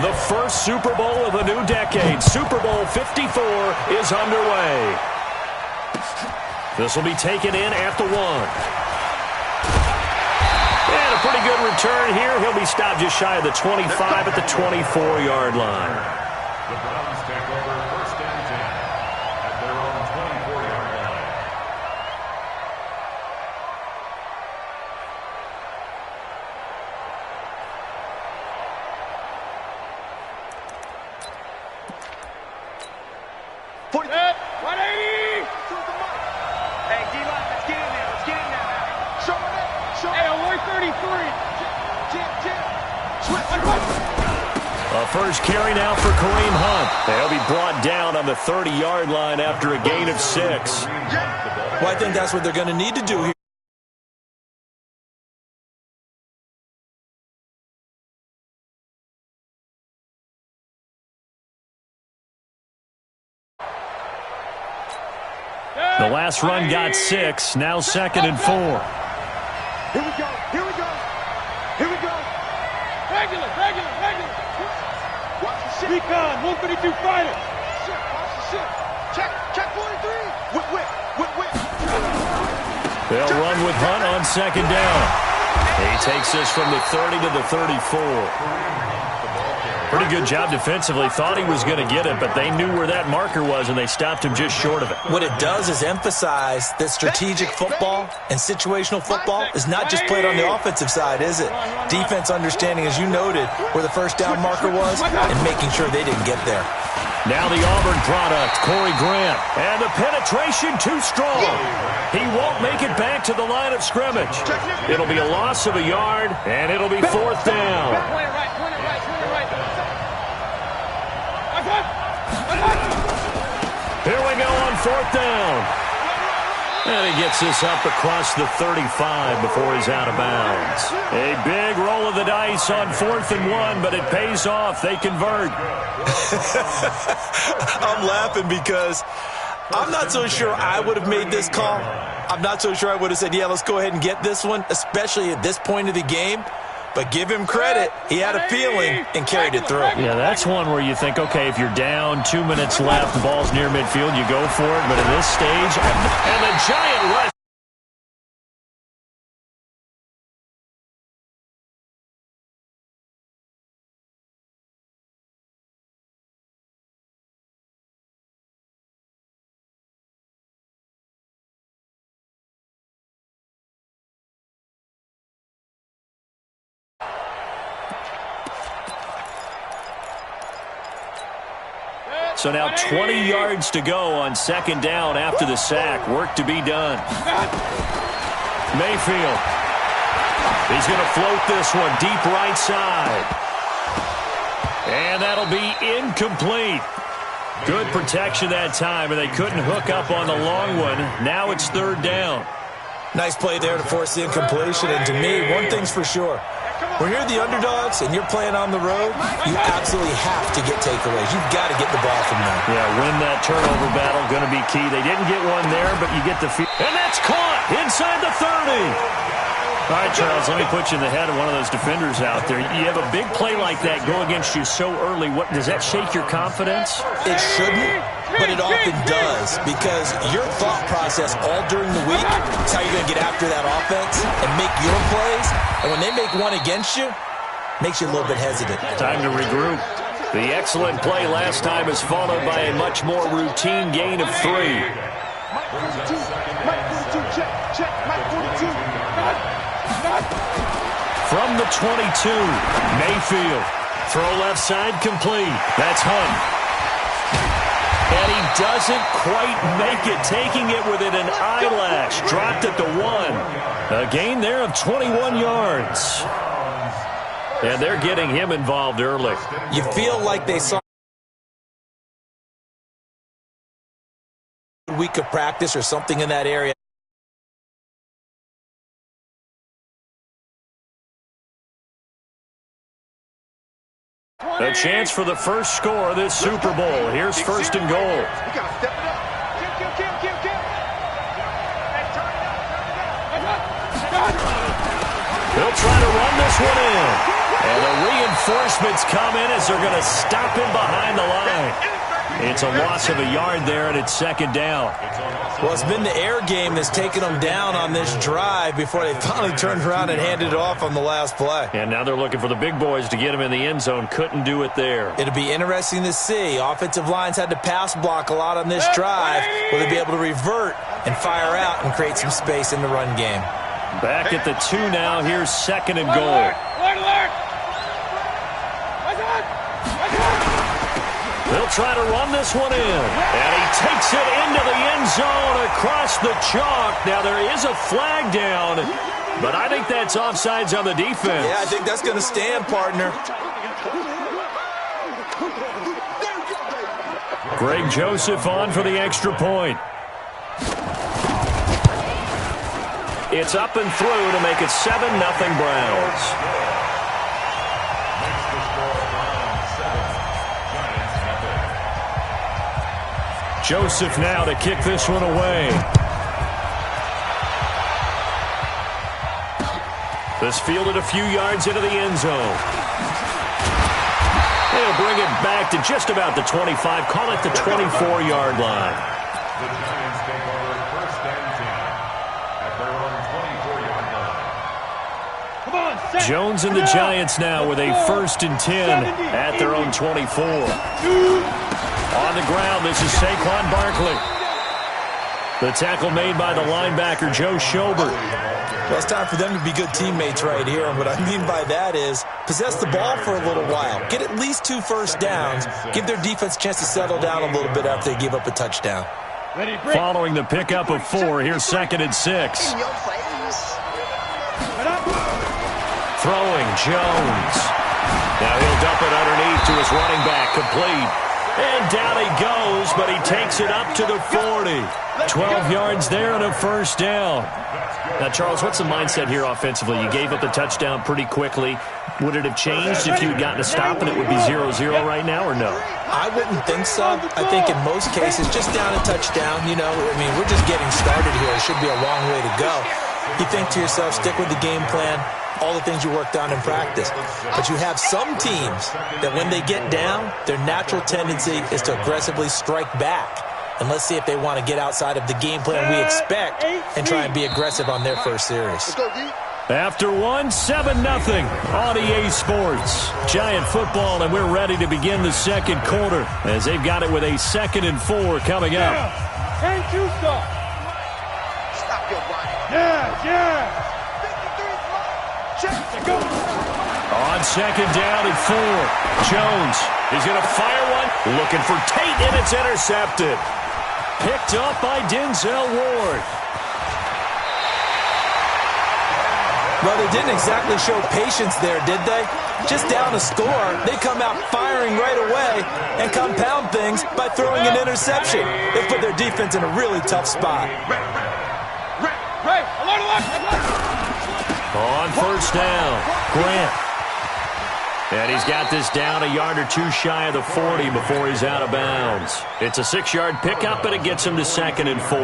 The first Super Bowl of the new decade, Super Bowl 54, is underway. This will be taken in at the 1. And a pretty good return here. He'll be stopped just shy of the 25 at the 24-yard line. The Browns take over first and 10 at their own 24-yard line. Hey, D-line, let's get in there. Let's get in there, man. Show it. Hey, away 33. A first carry now for Kareem Hunt. They'll be brought down on the 30-yard line after a gain of 6. Well, I think that's what they're going to need to do here. The last run got 6, now 2nd and 4. Here we go. Regular. Watch the shit. Recon, 132 fighter. Watch the shit. Check 43. Whip. They'll run with Hunt on 2nd down. He takes this from the 30 to the 34. Pretty good job defensively. Thought he was going to get it, but they knew where that marker was, and they stopped him just short of it. What it does is emphasize that strategic football and situational football is not just played on the offensive side, is it? Defense understanding, as you noted, where the first down marker was and making sure they didn't get there. Now the Auburn product, Corey Grant. And the penetration too strong. He won't make it back to the line of scrimmage. It'll be a loss of a yard, and it'll be 4th down. Here we go on 4th down. And he gets this up across the 35 before he's out of bounds. A big roll of the dice on 4th and 1, but it pays off. They convert. I'm laughing because I'm not so sure I would have made this call. I'm not so sure I would have said, yeah, let's go ahead and get this one, especially at this point of the game. But give him credit. He had a feeling and carried it through. Yeah, that's one where you think, okay, if you're down, 2 minutes left, the ball's near midfield, you go for it. But at this stage, and the giant rush. So now 20 yards to go on 2nd down after the sack. Work to be done. Mayfield. He's going to float this one deep right side. And that'll be incomplete. Good protection that time, and they couldn't hook up on the long one. Now it's 3rd down. Nice play there to force the incompletion. And to me, one thing's for sure. When you're the underdogs and you're playing on the road, you absolutely have to get takeaways. You've got to get the ball from them. Yeah, win that turnover battle, going to be key. They didn't get one there, but you get the field. And that's caught inside the 30. All right, Charles, let me put you in the head of one of those defenders out there. You have a big play like that go against you so early. What does that shake your confidence? It shouldn't, but it often does, because your thought process all during the week is how you're going to get after that offense and make your plays. And when they make one against you, makes you a little bit hesitant. Time to regroup. The excellent play last time is followed by a much more routine gain of 3. Mike 42, check, Mike 42. From the 22, Mayfield. Throw left side complete. That's Hunt. And he doesn't quite make it, taking it within an eyelash. Dropped at the 1. A gain there of 21 yards. And they're getting him involved early. You feel like they saw a week of practice or something in that area. A chance for the first score of this Super Bowl. Here's 1st and goal. We got to step it up. Kill. He'll try to run this one in. And the reinforcements come in as they're going to stop him behind the line. It's a loss of a yard there, and it's second down. Well, it's been the air game that's taken them down on this drive before they finally turned around and handed it off on the last play. And now they're looking for the big boys to get him in the end zone. Couldn't do it there. It'll be interesting to see. Offensive lines had to pass block a lot on this drive. Will they be able to revert and fire out and create some space in the run game? Back at the 2 now. Here's second and goal. They'll try to run this one in. And he takes it into the end zone across the chalk. Now, there is a flag down, but I think that's offsides on the defense. Yeah, I think that's going to stand, partner. Greg Joseph on for the extra point. It's up and through to make it 7-0 Browns. Joseph now to kick this one away. This fielded a few yards into the end zone. They'll bring it back to just about the 25. Call it the 24-yard line. The Giants take over first and 10 at their own 24-yard line. Come on, set. Jones and the Giants now with a first and 10 at their own 24. On the ground, this is Saquon Barkley. The tackle made by the linebacker, Joe Schobert. Well, it's time for them to be good teammates right here. And what I mean by that is possess the ball for a little while. Get at least 2 first downs. Give their defense a chance to settle down a little bit after they give up a touchdown. Following the pickup of 4, here's second and 6. Throwing, Jones. Now he'll dump it underneath to his running back, complete. And down he goes, but he takes it up to the 40. 12 yards there and a first down. Now, Charles, what's the mindset here offensively? You gave up the touchdown pretty quickly. Would it have changed if you had gotten a stop and it would be 0-0 right now, or no? I wouldn't think so. I think in most cases, just down a touchdown, you know, I mean, we're just getting started here. It should be a long way to go. You think to yourself, stick with the game plan, all the things you worked on in practice. But you have some teams that when they get down, their natural tendency is to aggressively strike back. And let's see if they want to get outside of the game plan we expect and try and be aggressive on their first series. After 1, 7-0 on EA Sports. Giant football, and we're ready to begin the second quarter as they've got it with a 2nd and 4 coming up. And 2 stop. Stop your body. Yeah. On second down and 4, Jones is going to fire one, looking for Tate, and it's intercepted. Picked up by Denzel Ward. Well, they didn't exactly show patience there, did they? Just down a score, they come out firing right away and compound things by throwing an interception. They put their defense in a really tough spot. On first down, Grant. And he's got this down a yard or 2 shy of the 40 before he's out of bounds. It's a 6-yard pickup, and it gets him to 2nd and 4.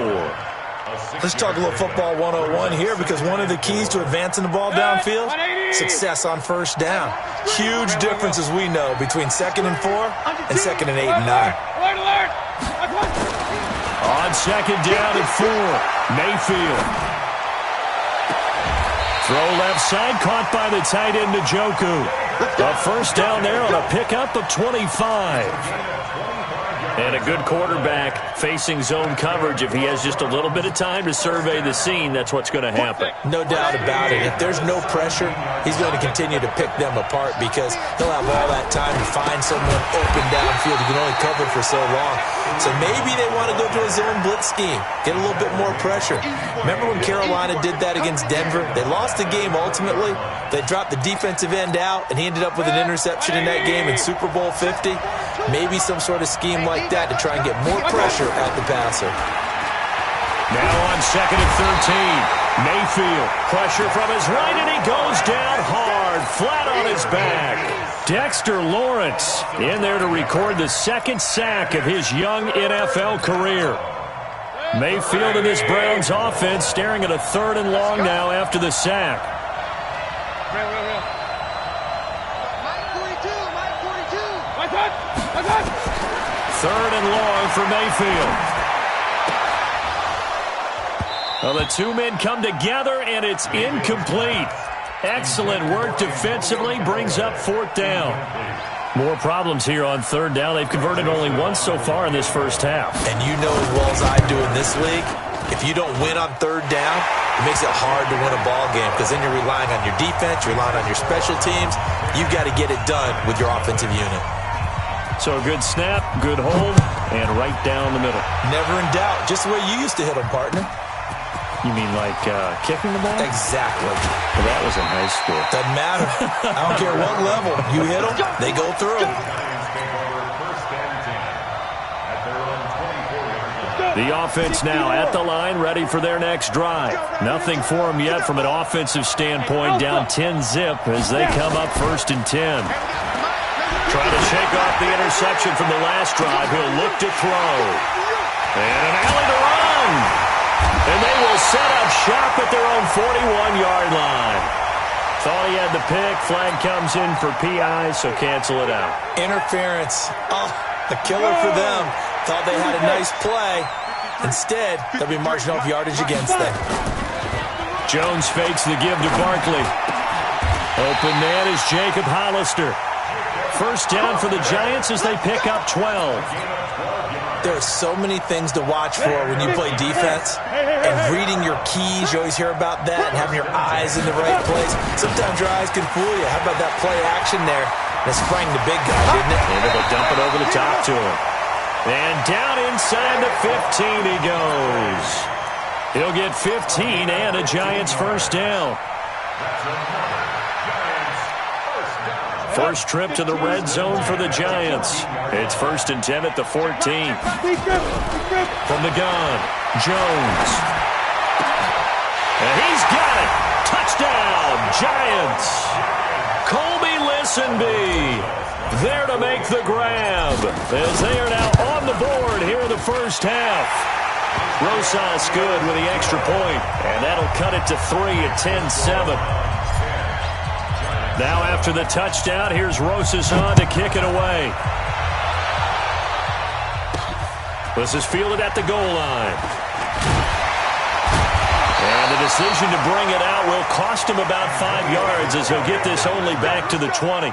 Let's talk a little football 101 here, because one of the keys to advancing the ball downfield, success on first down. Huge difference, as we know, between 2nd and 4 and 2nd and 8 and 9. On second down and 4, Mayfield. Throw left side, caught by the tight end Njoku. A first down there on a pickup of 25. And a good quarterback facing zone coverage. If he has just a little bit of time to survey the scene, that's what's going to happen. No doubt about it. If there's no pressure, he's going to continue to pick them apart because he'll have all that time to find someone open downfield. He can only cover for so long. So maybe they want to go to a zone blitz scheme, get a little bit more pressure. Remember when Carolina did that against Denver? They lost the game ultimately. They dropped the defensive end out, and he ended up with an interception in that game in Super Bowl 50. Maybe some sort of scheme like that to try and get more pressure at the passer. Now on second and 13, Mayfield. Pressure from his right, and he goes down hard, flat on his back. Dexter Lawrence in there to record the 2nd sack of his young NFL career. Mayfield and this Browns offense staring at a 3rd and long now after the sack. Third and long for Mayfield. Well, the two men come together, and it's incomplete. Excellent work defensively, brings up fourth down. More problems here on third down. They've converted only once so far in this first half. And you know as well as I do in this league, if you don't win on third down, it makes it hard to win a ball game because then you're relying on your defense, you're relying on your special teams. You've got to get it done with your offensive unit. So a good snap, good hold, and right down the middle. Never in doubt. Just the way you used to hit them, partner. You mean like kicking the ball? Exactly. Well, that was in high school. Doesn't matter. I don't care what level. You hit them, they go through. The offense now at the line, ready for their next drive. Nothing for them yet from an offensive standpoint, down 10-zip as they come up 1st and 10. Trying to shake off the interception from the last drive. He'll look to throw. And an alley to run. And they will set up shop at their own 41-yard line. Thought he had the pick. Flag comes in for PI, so cancel it out. Interference. Oh, a killer for them. Thought they had a nice play. Instead, they'll be marching off yardage against them. Jones fakes the give to Barkley. Open man is Jacob Hollister. First down for the Giants as they pick up 12. There are so many things to watch for when you play defense. And reading your keys, you always hear about that, and having your eyes in the right place. Sometimes your eyes can fool you. How about that play action there? That sprang the big guy, didn't it? And they'll dump it over the top to him. And down inside the 15 he goes. He'll get 15 and a Giants first down. First trip to the red zone for the Giants. It's 1st and 10 at the 14. From the gun, Jones. And he's got it. Touchdown, Giants. Colby Listenby there to make the grab as they are now on the board here in the first half. Rosas good with the extra point, and that'll cut it to 3 at 10-7. Now after the touchdown, here's Rosas on to kick it away. This is fielded at the goal line. And the decision to bring it out will cost him about 5 yards as he'll get this only back to the 20.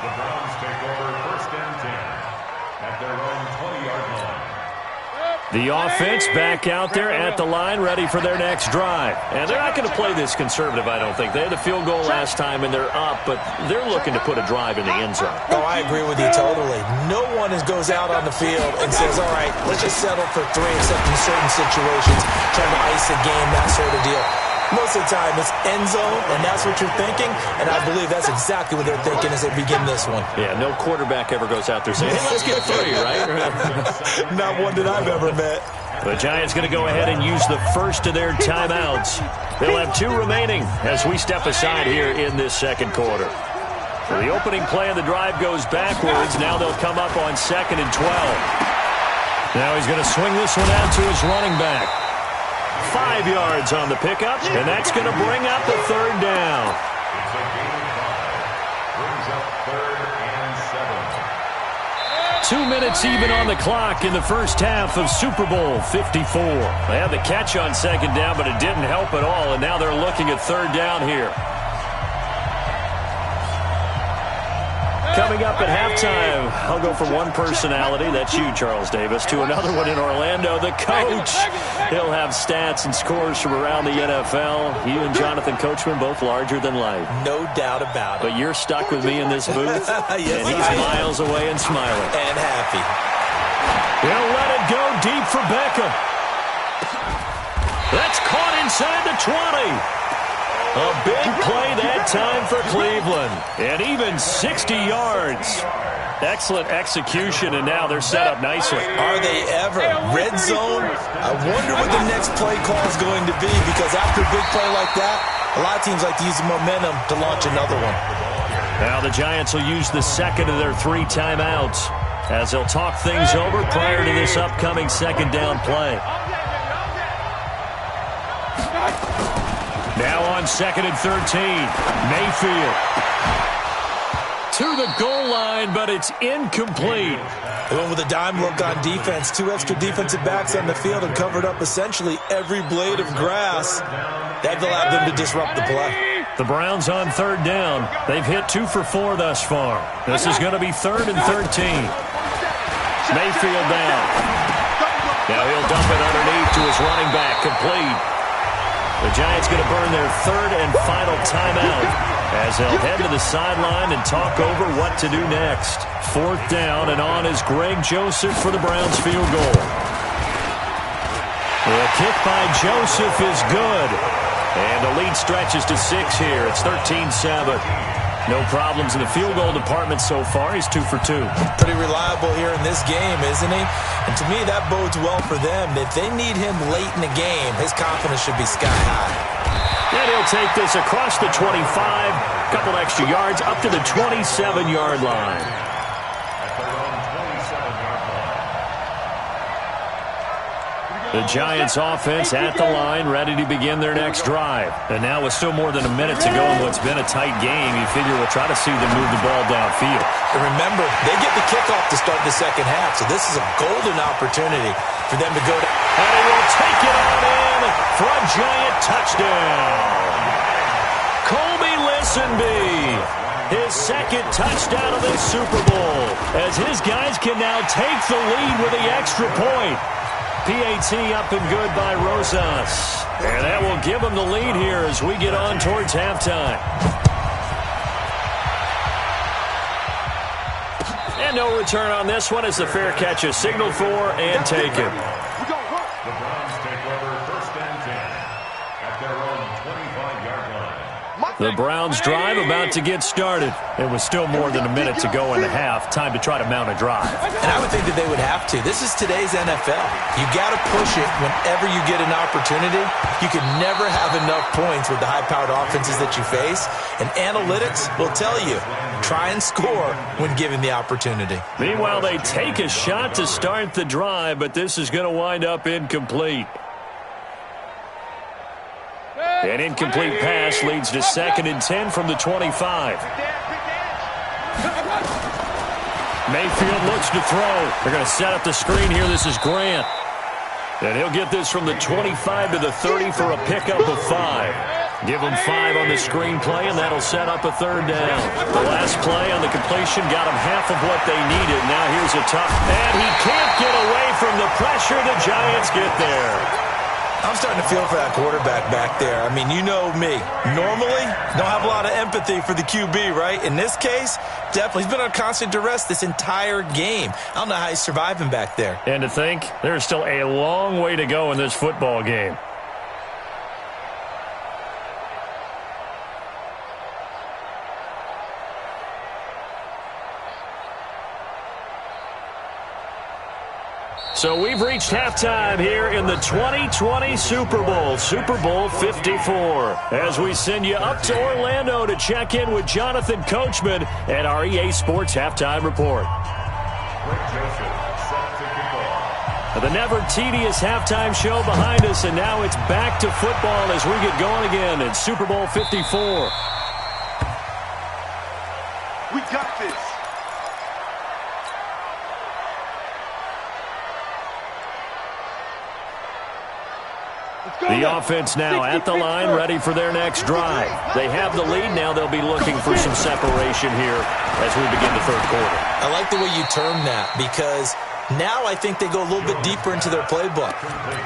The offense back out there at the line, ready for their next drive. And they're not going to play this conservative, I don't think. They had the field goal last time, and they're up, but they're looking to put a drive in the end zone. Oh, I agree with you totally. No one goes out on the field and says, all right, let's just settle for 3, except in certain situations, trying to ice a game, that sort of deal. Most of the time, it's end zone, and that's what you're thinking, and I believe that's exactly what they're thinking as they begin this one. Yeah, no quarterback ever goes out there saying, hey, let's get 3, right? Not one that I've ever met. The Giants going to go ahead and use the first of their timeouts. They'll have 2 remaining as we step aside here in this second quarter. So the opening play of the drive goes backwards. Now they'll come up on 2nd and 12. Now he's going to swing this one out to his running back. 5 yards on the pickup, and that's going to bring up the 3rd down. It's a gain of 5. Brings up 3rd and 7. 2 minutes even on the clock in the first half of Super Bowl 54. They had the catch on 2nd down, but it didn't help at all, and now they're looking at 3rd down here. Coming up at halftime, I'll go from one personality, that's you, Charles Davis, to another one in Orlando, the coach. He'll have stats and scores from around the NFL. You and Jonathan Coachman, both larger than life. No doubt about it. But you're stuck with me in this booth, yes, and he's miles away and smiling. And happy. He'll let it go deep for Beckham. That's caught inside the 20. A big play that time for Cleveland. And even 60 yards. Excellent execution, and now they're set up nicely. Are they ever? Red zone? I wonder what the next play call is going to be, because after a big play like that, a lot of teams like to use the momentum to launch another one. Now the Giants will use the 2nd of their 3 timeouts as they'll talk things over prior to this upcoming 2nd down play. Now on 2nd and 13, Mayfield to the goal line, but it's incomplete. They went with a dime look on defense, 2 extra defensive backs on the field and covered up essentially every blade of grass. That allowed them to disrupt the play. The Browns on 3rd down. They've hit 2 for 4 thus far. This is going to be 3rd and 13. Mayfield down. Now he'll dump it underneath to his running back, complete. The Giants going to burn their 3rd and final timeout as they'll head to the sideline and talk over what to do next. 4th down, and on is Greg Joseph for the Browns field goal. The kick by Joseph is good. And the lead stretches to 6 here. It's 13-7. No problems in the field goal department so far. He's 2 for 2. Pretty reliable here in this game, isn't he? And to me, that bodes well for them. If they need him late in the game, his confidence should be sky high. And he'll take this across the 25, a couple extra yards, up to the 27-yard line. The Giants offense at the line, ready to begin their next drive. And now with still more than a minute to go in what's been a tight game, you figure we'll try to see them move the ball downfield. And remember, they get the kickoff to start the second half, so this is a golden opportunity for them to go down. And he will take it on in for a Giant touchdown. Colby Listenby, his 2nd touchdown of this Super Bowl, as his guys can now take the lead with the extra point. PAT up and good by Rosas. And that will give them the lead here as we get on towards halftime. And no return on this one as the fair catch is signaled for and taken. The Browns take over 1st and 10 at their own 25-yard line. The Browns drive about to get started. It was still more than a minute to go in the half. Time to try to mount a drive. And I would think that they would have to. This is today's NFL. You got to push it whenever you get an opportunity. You can never have enough points with the high-powered offenses that you face. And analytics will tell you, try and score when given the opportunity. Meanwhile, they take a shot to start the drive, but this is going to wind up incomplete. An incomplete pass leads to 2nd and 10 from the 25. Mayfield looks to throw. They're going to set up the screen here. This is Grant. And he'll get this from the 25 to the 30 for a pickup of 5. Give him 5 on the screen play, and that'll set up a 3rd down. The last play on the completion got him half of what they needed. Now here's a tough, and he can't get away from the pressure. The Giants get there. I'm starting to feel for that quarterback back there. I mean, you know me. Normally, don't have a lot of empathy for the QB, right? In this case, definitely. He's been under constant duress this entire game. I don't know how he's surviving back there. And to think, there's still a long way to go in this football game. So we've reached halftime here in the 2020 Super Bowl, Super Bowl 54. As we send you up to Orlando to check in with Jonathan Coachman at our EA Sports Halftime Report. The never tedious halftime show behind us, and now it's back to football as we get going again in Super Bowl 54. We got this. The offense now at the line, ready for their next drive. They have the lead now. They'll be looking for some separation here as we begin the 3rd quarter. I like the way you term that because now I think they go a little bit deeper into their playbook.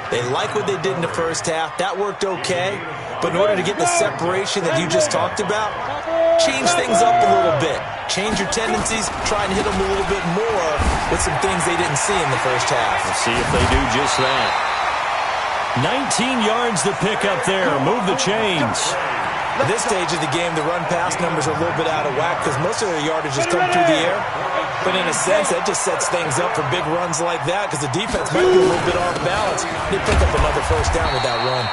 They like what they did in the 1st half. That worked okay. But in order to get the separation that you just talked about, change things up a little bit. Change your tendencies. Try and hit them a little bit more with some things they didn't see in the 1st half. We'll see if they do just that. 19 yards to pick up there. Move the chains. At this stage of the game, the run-pass numbers are a little bit out of whack because most of their yardage has come through the air. But in a sense, that just sets things up for big runs like that because the defense might be a little bit off balance. They pick up another 1st down with that run.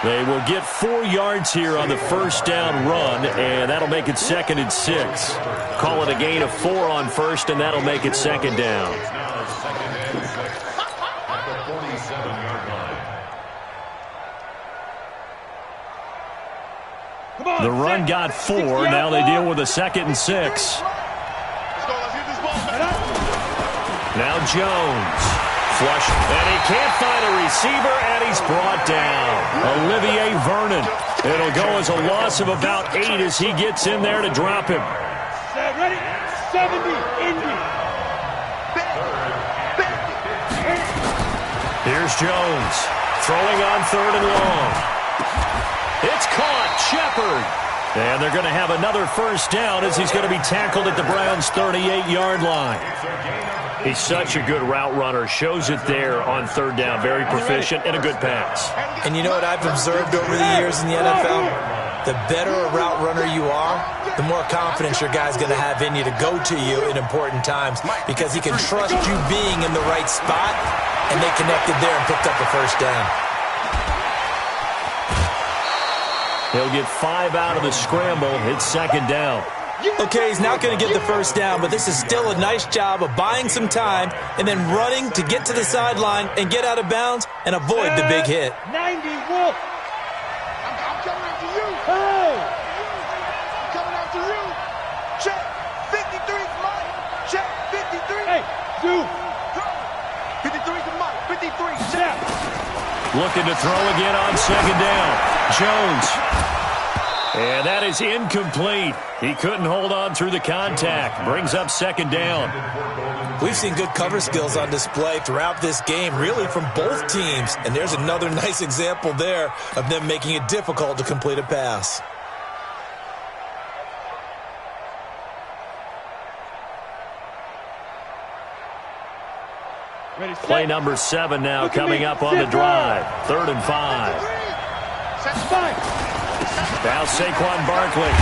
They will get 4 yards here on the 1st down run, and that'll make it 2nd and 6. Call it a gain of 4 on 1st, and that'll make it 2nd down. The run got 4. Now they deal with a 2nd and 6. Now Jones. Flush. And he can't find a receiver, and he's brought down. Olivier Vernon. It'll go as a loss of about 8 as he gets in there to drop him. Ready? 70, Indy. Here's Jones. Throwing on 3rd and long. It's caught. Shepard. And they're going to have another first down as he's going to be tackled at the Browns' 38-yard line. He's such a good route runner. Shows it there on 3rd down. Very proficient and a good pass. And you know what I've observed over the years in the NFL? The better a route runner you are, the more confidence your guy's going to have in you to go to you in important times because he can trust you being in the right spot, and they connected there and picked up the first down. He'll get 5 out of the scramble. It's 2nd down. Okay, he's not going to get the first down, but this is still a nice job of buying some time and then running to get to the sideline and get out of bounds and avoid the big hit. 90, Wolf. I'm coming after you. Hey. I'm coming after you. Check. 53 is mine. Check. 53. Hey, dude. 53 is mine. 53. Check. Looking to throw again on 2nd down. Jones. And that is incomplete. He couldn't hold on through the contact. Brings up 2nd down. We've seen good cover skills on display throughout this game, really from both teams. And there's another nice example there of them making it difficult to complete a pass. Play number 7 now coming up on the drive. 3rd and 5. Now Saquon Barkley.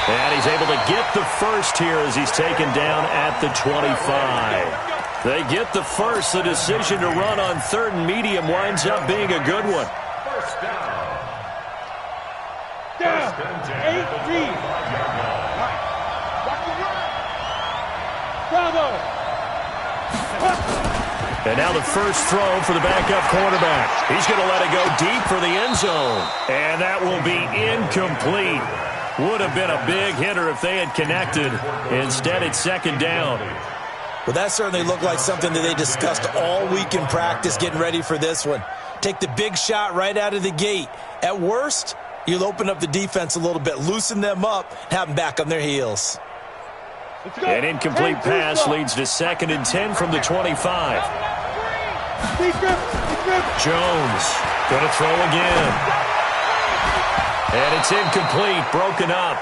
And he's able to get the first here as he's taken down at the 25. They get the first. The decision to run on 3rd and medium winds up being a good one. First down. Down. 18. Bravo. And now the first throw for the backup quarterback. He's going to let it go deep for the end zone. And that will be incomplete. Would have been a big hitter if they had connected. Instead, it's 2nd down. Well, that certainly looked like something that they discussed all week in practice getting ready for this one. Take the big shot right out of the gate. At worst, you'll open up the defense a little bit, loosen them up, have them back on their heels. An incomplete pass leads to 2nd and 10 from the 25. Jones going to throw again. And it's incomplete, broken up.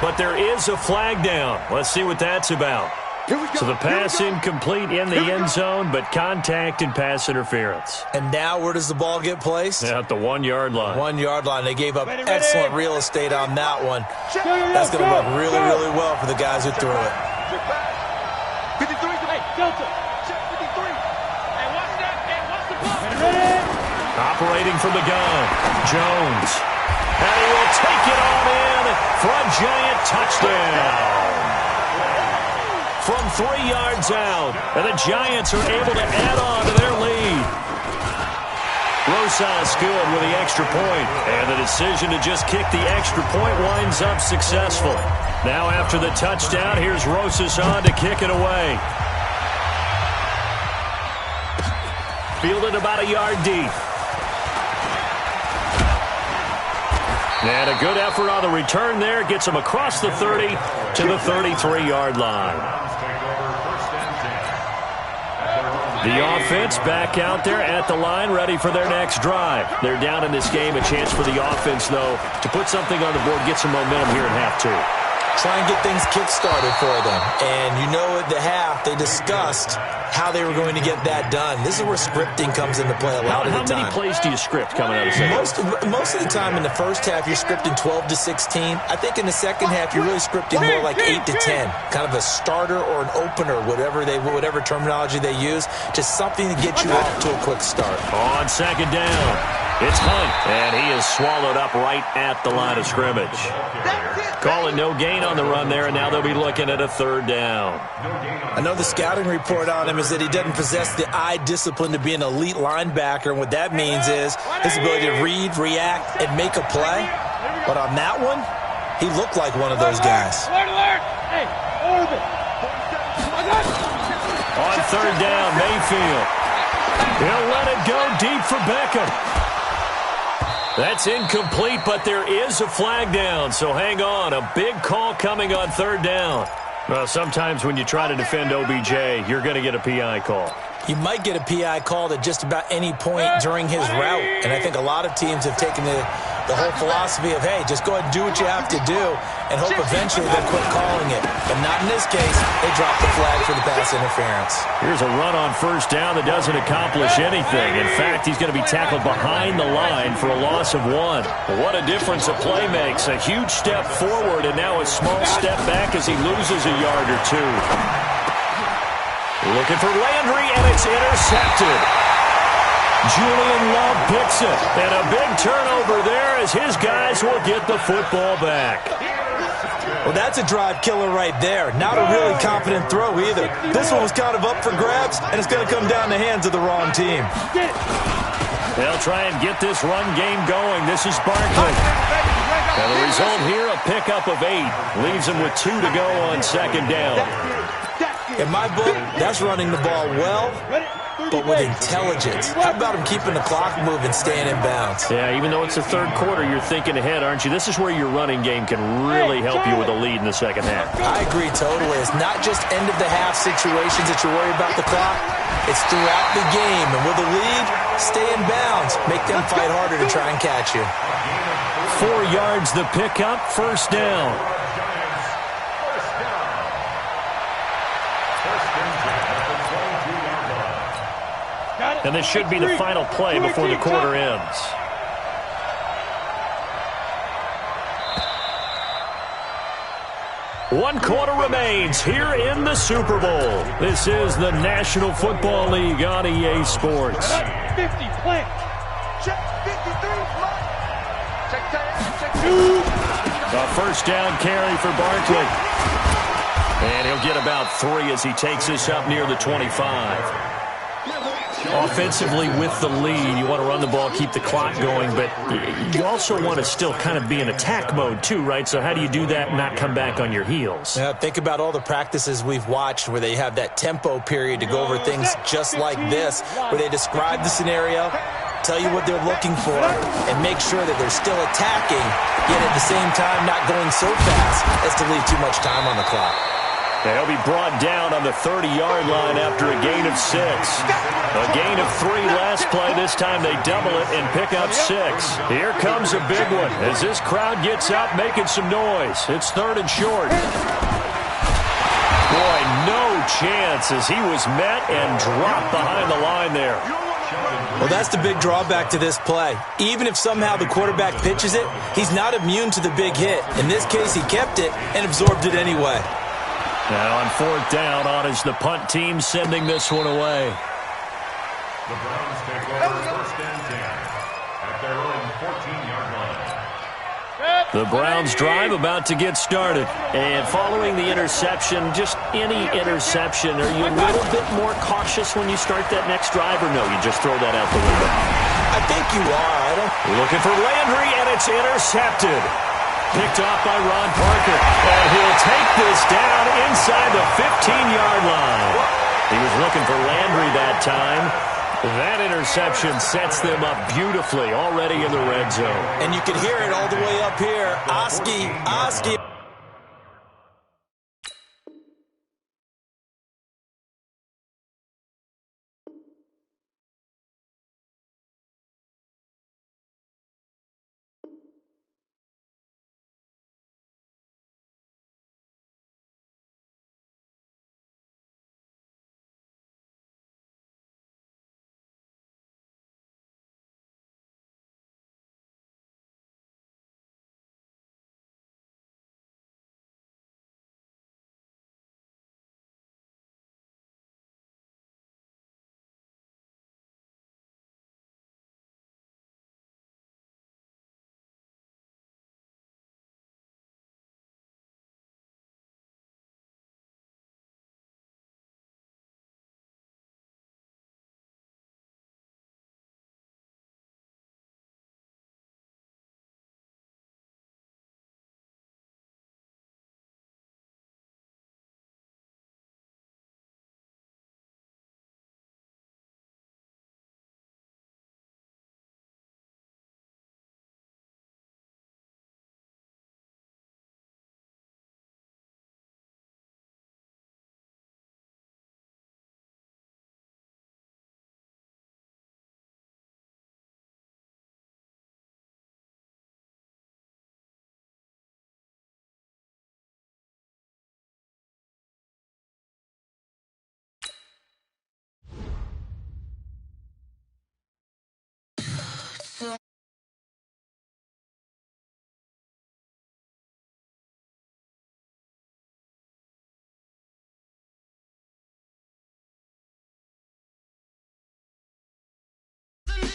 But there is a flag down. Let's see what that's about. So the pass incomplete in the end zone, but contact and pass interference. And now where does the ball get placed? At the 1-yard line. 1-yard line. They gave up excellent real estate on that one. That's going to work really, really well for the guys who threw it. 53. Hey, Delta. Check 53. Hey, watch that. Hey, watch the ball. Operating from the gun. Jones. And he will take it on in for a giant touchdown. From 3 yards out. And the Giants are able to add on to their lead. Rosas good with the extra point. And the decision to just kick the extra point winds up successful. Now after the touchdown, here's Rosas on to kick it away. Fielded about a yard deep. And a good effort on the return there. Gets him across the 30 to the 33-yard line. The offense back out there at the line, ready for their next drive. They're down in this game. A chance for the offense, though, to put something on the board, get some momentum here in half 2. Try and get things kick-started for them. And you know at the half, they discussed how they were going to get that done. This is where scripting comes into play a lot of the time. How many plays do you script coming out of the second? Most of the time in the first half, you're scripting 12 to 16. I think in the second half, you're really scripting more like 8 to 10. Kind of a starter or an opener, whatever terminology they use, just something to get you off to a quick start. On 2nd down, it's Hunt, and he is swallowed up right at the line of scrimmage. Calling no gain on the run there, and now they'll be looking at a 3rd down. I know the scouting report on him is that he doesn't possess the eye discipline to be an elite linebacker, and what that means is his ability to read, react, and make a play. But on that one, he looked like one of those guys. On third down, Mayfield. He'll let it go deep for Beckham. That's incomplete, but there is a flag down, so hang on. A big call coming on third down. Well, sometimes when you try to defend OBJ, you're going to get a PI call. You might get a PI called at just about any point during his route, and I think a lot of teams have taken the whole philosophy of, hey, just go ahead and do what you have to do and hope eventually they'll quit calling it. But not in this case. They dropped the flag for the pass interference. Here's a run on first down that doesn't accomplish anything. In fact, he's going to be tackled behind the line for a loss of 1. What a difference a play makes. A huge step forward and now a small step back as he loses a yard or 2. Looking for Landry, and it's intercepted. Julian Love picks it, and a big turnover there as his guys will get the football back. Well, that's a drive killer right there. Not a really confident throw either. This one was kind of up for grabs, and it's going to come down the hands of the wrong team. They'll try and get this run game going. This is Barkley. And the result here, a pickup of 8. Leaves him with 2 to go on second down. In my book, that's running the ball well, but with intelligence. How about him keeping the clock moving, staying in bounds? Yeah, even though it's the third quarter, you're thinking ahead, aren't you? This is where your running game can really help you with a lead in the second half. I agree totally. It's not just end-of-the-half situations that you're worried about the clock. It's throughout the game. And with a lead, stay in bounds. Make them fight harder to try and catch you. 4 yards the pickup, first down. And this should be the final play before the quarter ends. One quarter remains here in the Super Bowl. This is the National Football League on EA Sports. 50, plant. Check 53, A first down carry for Barkley. And he'll get about 3 as he takes this up near the 25. Offensively with the lead, you want to run the ball, keep the clock going, but you also want to still kind of be in attack mode too, right? So how do you do that and not come back on your heels? Yeah, think about all the practices we've watched where they have that tempo period to go over things just like this, where they describe the scenario, tell you what they're looking for, and make sure that they're still attacking, yet at the same time not going so fast as to leave too much time on the clock. They'll be brought down on the 30-yard line after a gain of 6. A gain of 3 last play. This time they double it and pick up 6. Here comes a big one as this crowd gets up making some noise. It's 3rd and short. Boy, no chance as he was met and dropped behind the line there. Well, that's the big drawback to this play. Even if somehow the quarterback pitches it, he's not immune to the big hit. In this case, he kept it and absorbed it anyway. Now on 4th down, on is the punt team sending this one away. The Browns take over 1st and 10 at their own 14-yard line. The Browns drive about to get started. And following the interception, just any interception, are you a little bit more cautious when you start that next drive, or no, you just throw that out the window? I think you are. Looking for Landry, and it's intercepted. Picked off by Ron Parker. And he'll take this down inside the 15-yard line. He was looking for Landry that time. That interception sets them up beautifully already in the red zone. And you can hear it all the way up here. Oski.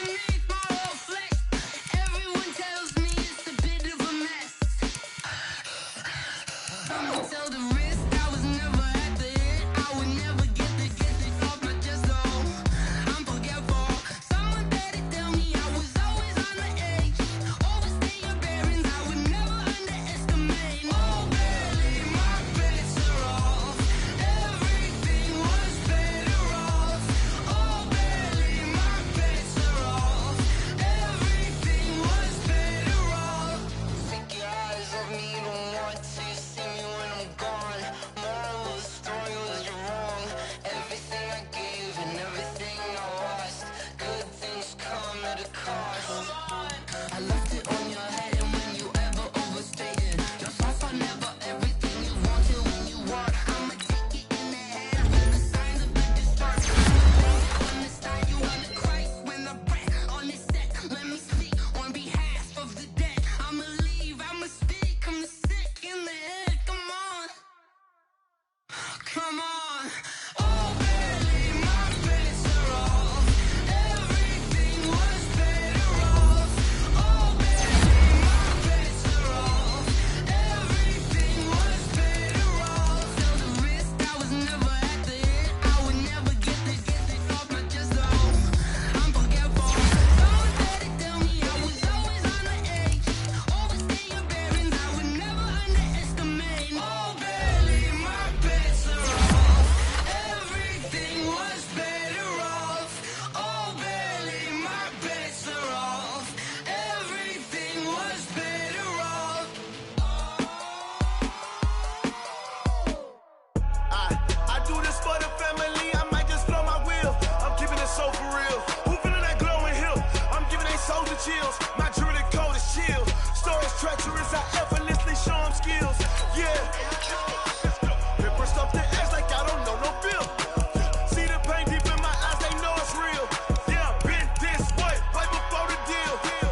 Eat.